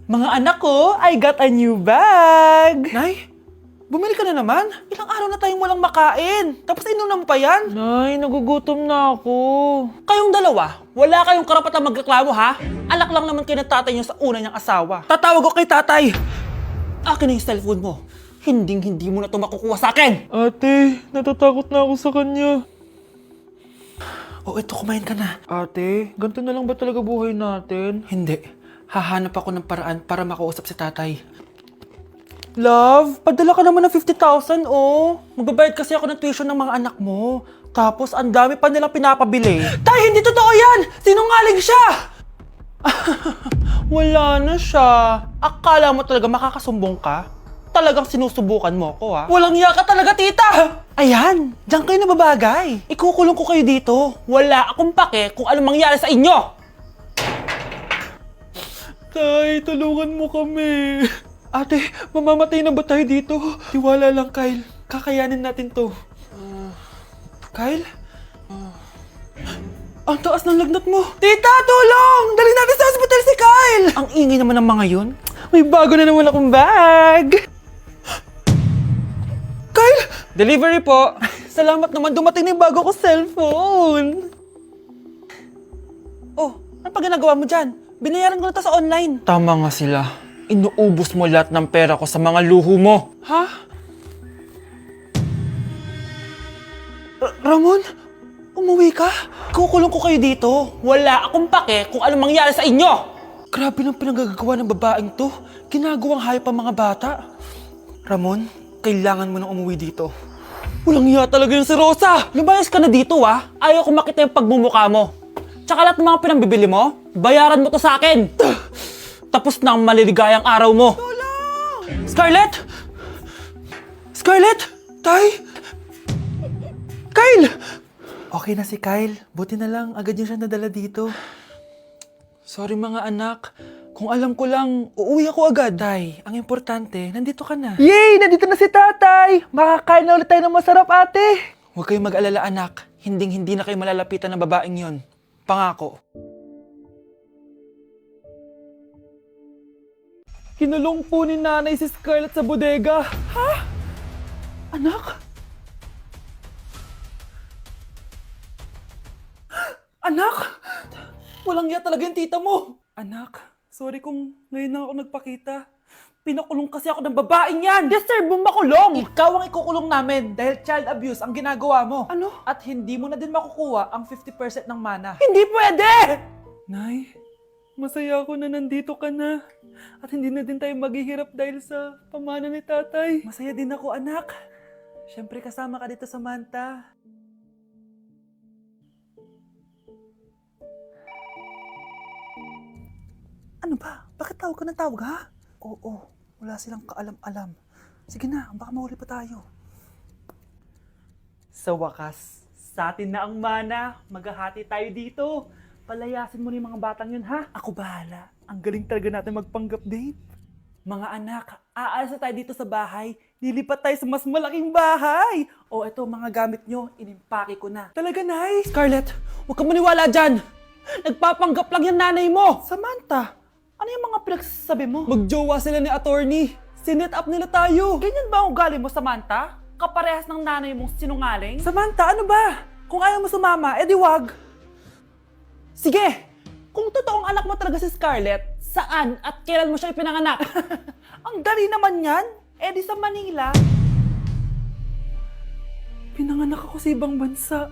Mga anak ko, I got a new bag! Nay, bumili ka na naman? Ilang araw na tayong walang makain. Tapos inunan mo pa yan? Nay, nagugutom na ako. Kayong dalawa, wala kayong karapatang magreklamo ha? Alak lang naman kayo ng tatay niyo sa una niyang asawa. Tatawag ko kay tatay. Akin na yung cellphone mo. Hindi mo na ito makukuha sa akin. Ate, natatakot na ako sa kanya. O eto, kumain ka na. Ate, ganito na lang ba talaga buhay natin? Hindi. Hahanap ako ng paraan para makausap si tatay. Love, padala ka naman ng 50,000 oh. Magbabayad kasi ako ng tuition ng mga anak mo. Tapos ang dami pa nilang pinapabili. Tay, hindi totoo yan! Sinungaling siya! Wala na siya. Akala mo talaga makakasumbong ka? Talagang sinusubukan mo ko ha? Walang iya ka talaga, tita! Ayan, diyan kayo nababagay. Ikukulong ko kayo dito. Wala akong pake kung anong mangyari sa inyo. Tay, tulungan mo kami. Ate, mamamatay na ba tayo dito? Tiwala lang, Kyle. Kakayanin natin to. Kyle? Ang taas ng lagnat mo. Tita, tulong! Dali natin sa hospital si Kyle! Ang ingay naman ng mga yun. May bago na naman akong bag. Kyle! Delivery po. Salamat naman, dumating na yung bago ko cellphone. Oh, ano pa ginagawa mo dyan? Binayaran ko na to sa online. Tama nga sila. Inuubos mo lahat ng pera ko sa mga luho mo. Ha? Ramon? Umuwi ka? Kukulong ko kayo dito. Wala akong pake kung anong mangyari sa inyo. Grabe ng pinagagawa ng babaeng to. Ginagawang hayop ang mga bata. Ramon, kailangan mo nang umuwi dito. Walang iya talaga yung si Rosa. Lumayas ka na dito ah. Ayaw ko makita yung pagmumukha mo. Tsaka lahat ng mga pinambibili mo, bayaran mo to sa akin. Tapos na ang maliligayang araw mo. Scarlett! Scarlett! Tay! Kyle! Okay na si Kyle. Buti na lang, agad yung siya nadala dito. Sorry mga anak. Kung alam ko lang, uuwi ako agad. Tay, ang importante, nandito ka na. Yay! Nandito na si tatay! Makakain na ulit tayo ng masarap, ate! Huwag kayong mag-alala, anak. Hindi na kayo malalapitan ng babaeng yon. Pangako. Kinulong po ni nanay si Scarlett sa bodega. Ha? Anak? Anak? Walang iya talaga yung tita mo. Anak, sorry kung ngayon lang ako nagpakita. Pinakulong kasi ako ng babaeng yan! Deserve mo makulong! Ikaw ang ikukulong namin dahil child abuse ang ginagawa mo. Ano? At hindi mo na din makukuha ang 50% ng mana. Hindi pwede! Nay, masaya ako na nandito ka na. At hindi na din tayo maghihirap dahil sa pamana ni tatay. Masaya din ako, anak. Siyempre kasama ka dito sa Manta. Ano ba? Bakit tawag ka ng tawag, ha? Oo, wala silang kaalam-alam. Sige na, baka mahuli pa tayo. Sa wakas, sa atin na ang mana. Maghahati tayo dito. Palayasin mo na yung mga batang yun, ha? Ako bahala. Ang galing talaga natin magpanggap date. Mga anak, aalis na tayo dito sa bahay. Lilipat tayo sa mas malaking bahay. O eto, mga gamit nyo, inimpake ko na. Talaga, Nay? Scarlett, huwag ka maniwala dyan. Nagpapanggap lang yung nanay mo. Samantha, ano yung mga pinagsasabi mo? Magjowa sila ni attorney. Sinet up nila tayo. Ganyan ba ang ugali mo, Samantha? Kaparehas ng nanay mong sinungaling? Samantha, ano ba? Kung ayaw mo sumama, edi wag. Sige, kung totoong anak mo talaga si Scarlett, saan at kailan mo siya ipinanganak? Ang dali naman yan. Edi sa Manila. Pinanganak ako sa ibang bansa.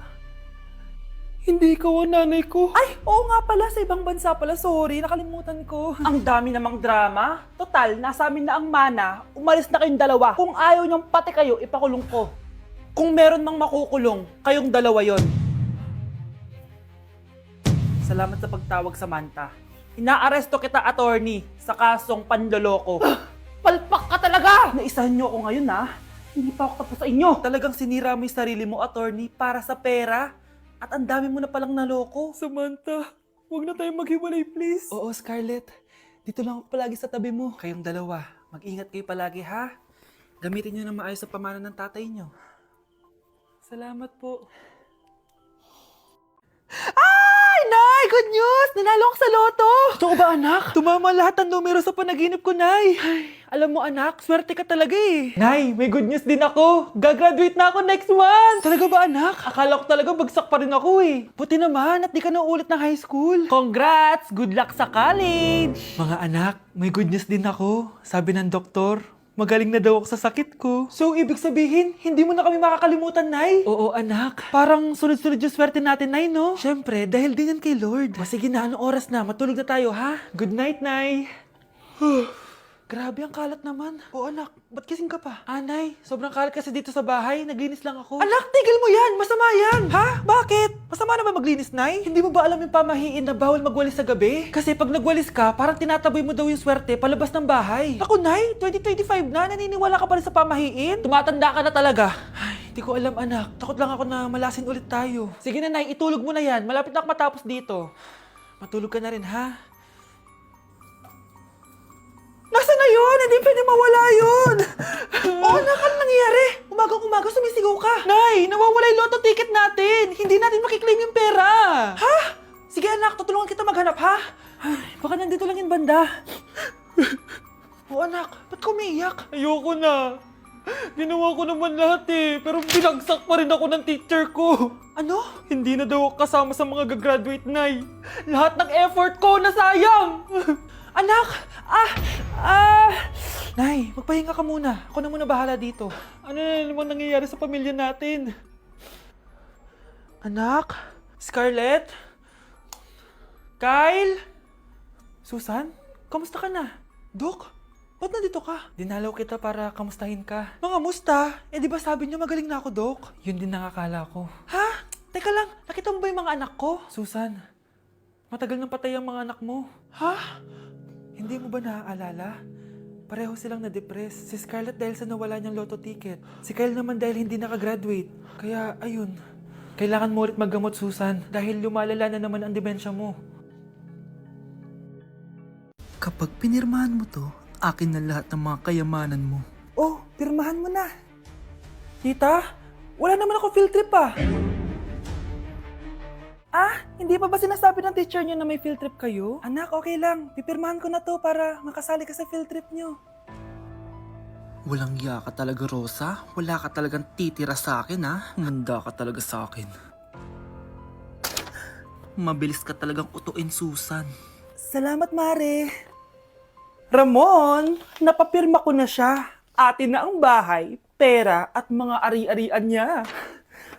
Hindi ikaw ang nanay ko. Ay, oo nga pala, sa ibang bansa pala. Sorry, nakalimutan ko. Ang dami namang drama. Total, nasa amin na ang mana. Umalis na kayong dalawa. Kung ayaw niyong pati kayo, ipakulong ko. Kung meron mang makukulong, kayong dalawa yon. Salamat sa pagtawag, Samantha. Inaaresto kita, attorney, sa kasong panloloko. Palpak ka talaga! Naisahan niyo ako ngayon, ha? Hindi pa ako tapos sa inyo. Talagang sinira mo yung sarili mo, attorney, para sa pera. At ang dami mo na palang naloko. Samantha, huwag na tayong maghiwalay, please. Oo, Scarlett. Dito lang ako palagi sa tabi mo. Kayong dalawa, mag-ingat kayo palagi, ha? Gamitin niyo na maayos sa pamana ng tatay niyo. Salamat po. Ay, Nay! good news! Nanalo ako sa loto! Totoo ba, anak? Tumama lahat ng numero sa panaginip ko, Nay. Alam mo, anak, swerte ka talaga eh. Nay, may good news din ako. Gagraduate na ako next month. Talaga ba, anak? Akala ko talaga bagsak pa rin ako eh. Buti naman at di ka na ulit ng high school. Congrats! Good luck sa college! Mga anak, may good news din ako. Sabi ng doktor, magaling na daw ako sa sakit ko. So, ibig sabihin, hindi mo na kami makakalimutan, Nay? Oo, anak. Parang sunod-sunod yung swerte natin, Nay, no? Siyempre, dahil din yan kay Lord. Sige na, anong oras na? Matulog na tayo, ha? Good night, Nay. Grabe, ang kalat naman. Oo, anak. Ba't kising ka pa? Nay, sobrang kalat kasi dito sa bahay. Naglinis lang ako. Anak, tigil mo yan! Masama yan! Ha? Bakit? Masama na ba maglinis, Nay? Hindi mo ba alam yung pamahiin na bawal magwalis sa gabi? Kasi pag nagwalis ka, parang tinataboy mo daw yung swerte palabas ng bahay. Ako, Nay, 2025 na. Naniniwala ka pa rin sa pamahiin? Tumatanda ka na talaga. Ay, hindi ko alam, anak. Takot lang ako na malasin ulit tayo. Sige na, Nay. Itulog mo na yan. Malapit na ako matapos dito. Matulog ka na rin, ha? Nasaan na yun? Hindi pwede mawala yun! Oo, anak, ano nangyayari? Umagang-umaga sumisigaw ka. Nay, nawawala yung lotto ticket natin. Hindi natin makiklaim yung pera. Ha? Sige anak, tutulungan kita maghanap, ha? Ay, baka nandito lang yung banda. Oo anak, ba't ka umiiyak? Ayoko na. Ginawa ko naman lahat eh, pero binagsak pa rin ako ng teacher ko. Ano? Hindi na daw ako kasama sa mga gagraduate, Nay. Lahat ng effort ko nasayang. Anak! Nay, magpahinga ka muna. Ako na muna bahala dito. Ano na naman nangyayari sa pamilya natin? Anak? Scarlett? Kyle? Susan? Kamusta ka na? Dok? Ba't nandito ka? Dinalaw kita para kamustahin ka. Mga musta? Eh di ba sabi niyo magaling na ako, Dok? Yun din nakakala ko. Ha? Teka lang, nakita mo ba yung mga anak ko? Susan, matagal nang patay ang mga anak mo. Ha? Hindi mo ba naaalala? Pareho silang na-depress. Si Scarlett dahil sa nawala niyang lotto ticket. Si Kyle naman dahil hindi nakagraduate. Kaya, ayun. Kailangan mo ulit maggamot, Susan. Dahil lumalala na naman ang demensya mo. Kapag pinirmahan mo to, akin na lahat ng mga kayamanan mo. Oh, pirmahan mo na. Tita, wala naman ako field trip ah. Hindi pa ba sinasabi ng teacher niyo na may field trip kayo? Anak, okay lang. Pipirmahan ko na to para makasali ka sa field trip niyo. Walang iya ka talaga, Rosa. Wala ka talagang titira sa akin, ha? Manda ka talaga sa akin. Mabilis ka talagang utuin, Susan. Salamat, Mare. Ramon, napapirma ko na siya. Atin na ang bahay, pera at mga ari-arian niya.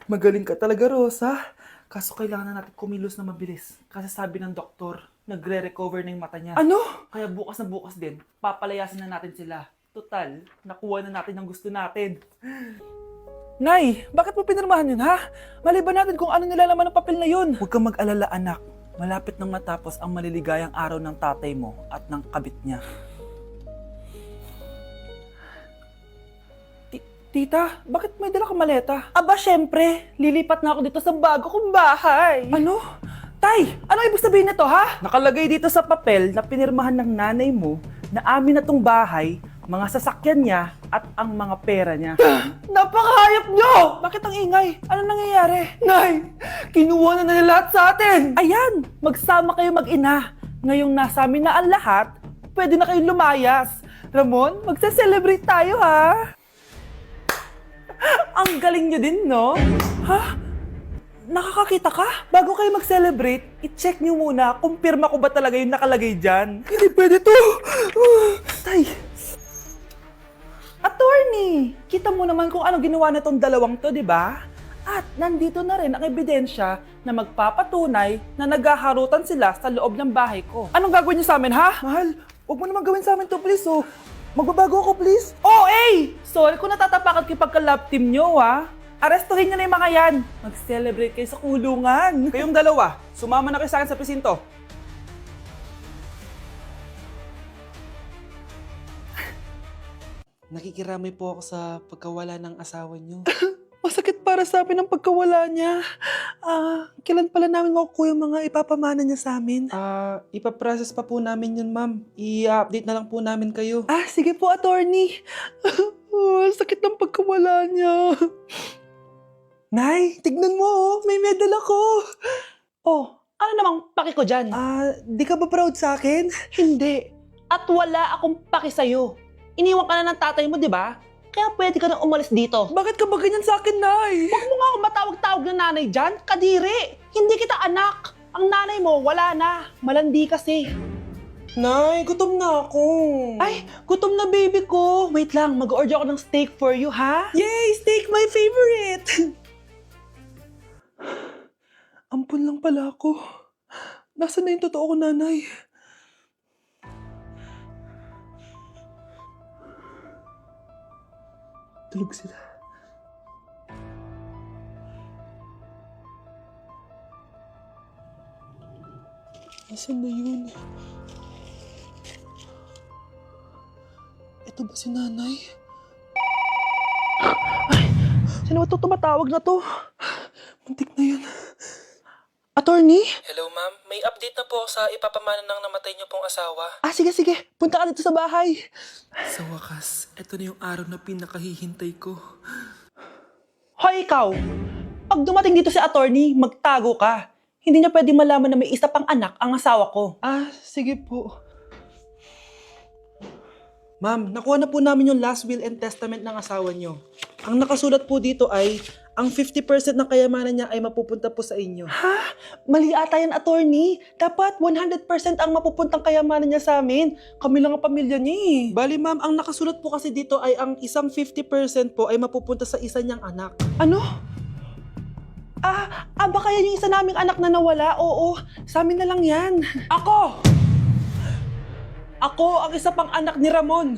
Magaling ka talaga, Rosa. Kaso kailangan na natin kumilos na mabilis. Kasi sabi ng doktor, nagre-recover na yung mata niya. Ano? Kaya bukas na bukas din, papalayasin na natin sila. Total, nakuha na natin ang gusto natin. Nay, bakit mo pinirmahan yun, ha? Maliban natin kung ano nilalaman ng papel na yun. Huwag kang mag-alala, anak. Malapit nang matapos ang maliligayang araw ng tatay mo at ng kabit niya. Tita, bakit may dala kang maleta? Aba, syempre. Lilipat na ako dito sa bago kong bahay. Ano? Tay, ano ibig sabihin nito, ha? Nakalagay dito sa papel na pinirmahan ng nanay mo na amin na tong bahay, mga sasakyan niya at ang mga pera niya. Napakahayop nyo! Bakit ang ingay? Ano nangyayari? Nay, kinuha na nila lahat sa atin! Ayan, magsama kayo mag-ina. Ngayong nasa amin na ang lahat, pwede na kayong lumayas. Ramon, magse-celebrate tayo, ha? Ang galing nyo din, no? Ha? Nakakakita ka? Bago kayo mag-celebrate, i-check nyo muna kung pirma ko ba talaga yung nakalagay dyan. Hindi pwede to! Tay! Attorney! Kita mo naman kung ano ginawa na tong dalawang to, di ba? At nandito na rin ang ebidensya na magpapatunay na naghaharutan sila sa loob ng bahay ko. Anong gagawin nyo sa amin, ha? Mahal, huwag mo naman gawin sa amin to, please, oh. Magbabago ako, please. Oh, eh! Sorry kung natatapakan kayo pagka-love team nyo, ha? Arestuhin nyo na yung mga yan. Mag-celebrate kayo sa kulungan. Kayong dalawa, sumama na kayo sa akin sa presinto. Nakikiramay po ako sa pagkawala ng asawa niyo. Masakit para sa amin ang pagkawala niya. Kailan pala namin makukuha yung mga ipapamana niya sa amin? Ipaprocess pa po namin yun, ma'am. I-update na lang po namin kayo. Sige po, attorney. Sakit ng pagkawala niya. Nay, tignan mo, may medal ako. Oh, Ano namang paki ko dyan? Di ka ba proud sa akin? Hindi. At wala akong paki sa'yo. Iniwan ka na ng tatay mo, di ba? Kaya pwede ka na umalis dito. Bakit ka ba ganyan sa akin, Nay? Huwag mo nga akong matawag-tawag na nanay dyan. Kadiri. Hindi kita anak. Ang nanay mo, wala na. Malandi kasi. Nay, gutom na ako. Ay, gutom na baby ko. Wait lang, mag-order ako ng steak for you, ha? Yay! Steak, my favorite! Ampun lang pala ako. Nasaan na yung totoo ko, Nanay? Tulog sila. Nasaan na yun? Ito ba si Nanay? Sino ba ito tumatawag na to? Muntik na yun. Attorney? Hello ma'am, may update na po sa ipapamana ng namatay niyo pong asawa. Sige. Punta ka dito sa bahay. Sa wakas, ito na yung araw na pinakahihintay ko. Hoy, ikaw! Pag dumating dito si attorney, magtago ka. Hindi niya pwede malaman na may isa pang anak ang asawa ko. Sige po. Ma'am, nakuha na po namin yung last will and testament ng asawa niyo. Ang nakasulat po dito ay, ang 50% ng kayamanan niya ay mapupunta po sa inyo. Mali ata yan, attorney. Dapat 100% ang mapupuntang kayamanan niya sa amin. Kami lang ang pamilya niya eh. Bali ma'am, ang nakasulat po kasi dito ay ang isang 50% po ay mapupunta sa isa niyang anak. Ano? Baka yan yung isa naming anak na nawala. Oo, sa amin na lang yan. Ako ang isa pang anak ni Ramon.